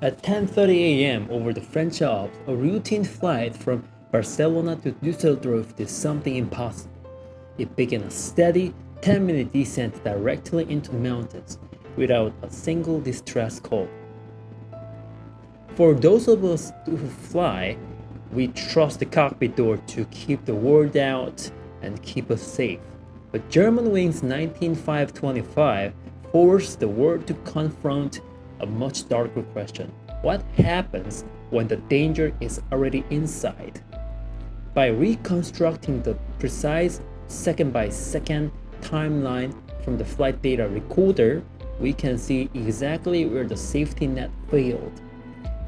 At 10:30 a.m. over the French Alps, a routine flight from Barcelona to Düsseldorf did something impossible. It began a steady 10-minute descent directly into the mountains without a single distress call. For those of us who fly, we trust the cockpit door to keep the world out and keep us safe. But Germanwings 19525 forced the world to confront a much darker question. What happens when the danger is already inside? By reconstructing the precise second-by-second timeline from the flight data recorder, we can see exactly where the safety net failed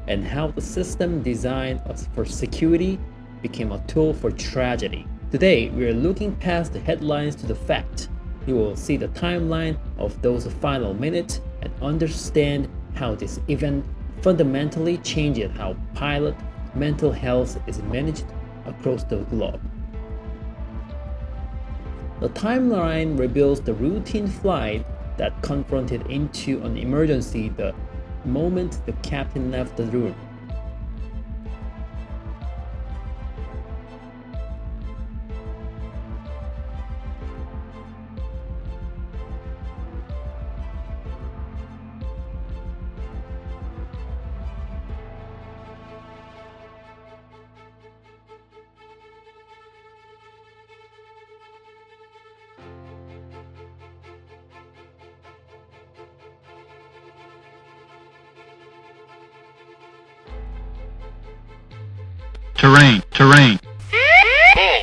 and how the system designed for security became a tool for tragedy. Today, we are looking past the headlines to the fact. You will see the timeline of those final minutes and understand how this event fundamentally changed how pilot mental health is managed across the globe. The timeline reveals the routine flight that confronted into an emergency the moment the captain left the room. Terrain. Pull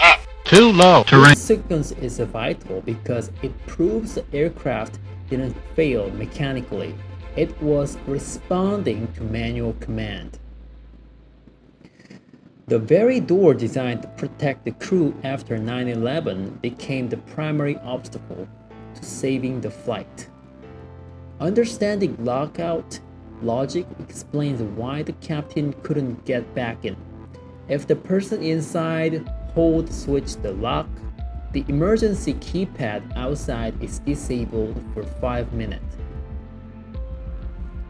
up. Too low. Terrain. This sequence is vital because it proves the aircraft didn't fail mechanically. It was responding to manual command. The very door designed to protect the crew after 9/11 became the primary obstacle to saving the flight. Understanding lockout logic explains why the captain couldn't get back in. If the person inside hold switch the lock, the emergency keypad outside is disabled for 5 minutes.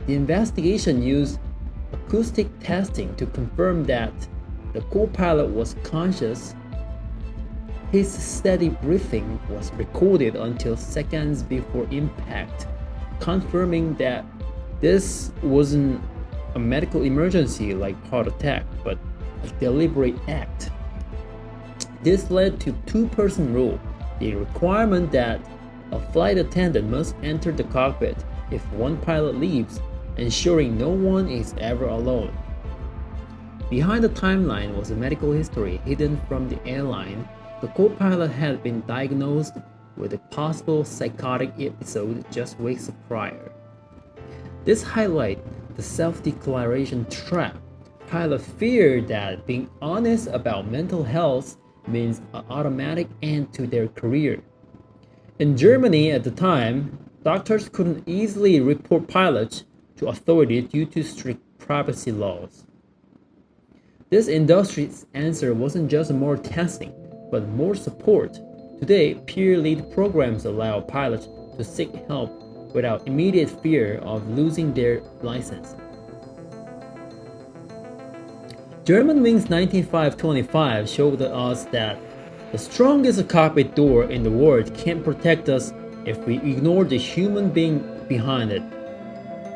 The investigation used acoustic testing to confirm that the co-pilot was conscious. His steady breathing was recorded until seconds before impact, confirming that this wasn't a medical emergency like heart attack, but a deliberate act. This led to two-person rule, the requirement that a flight attendant must enter the cockpit if one pilot leaves, ensuring no one is ever alone. Behind the timeline was a medical history hidden from the airline. The co-pilot had been diagnosed with a possible psychotic episode just weeks prior. This highlights the self-declaration trap. Pilots fear that being honest about mental health means an automatic end to their career. In Germany at the time, doctors couldn't easily report pilots to authorities due to strict privacy laws. This industry's answer wasn't just more testing, but more support. Today, peer-led programs allow pilots to seek help without immediate fear of losing their license. Germanwings 19525 showed us that the strongest cockpit door in the world can't protect us if we ignore the human being behind it.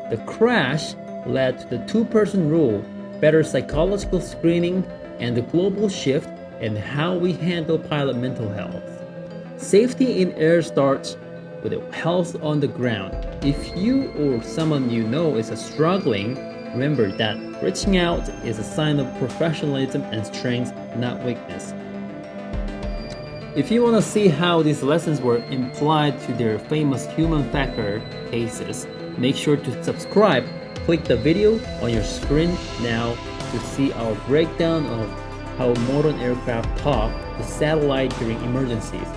The crash led to the two-person rule, better psychological screening, and the global shift in how we handle pilot mental health. Safety in air starts with health on the ground. If you or someone you know is struggling, remember that reaching out is a sign of professionalism and strength, not weakness. If you want to see how these lessons were applied to their famous human factor cases, make sure to subscribe. Click the video on your screen now to see our breakdown of how modern aircraft talk to satellite during emergencies.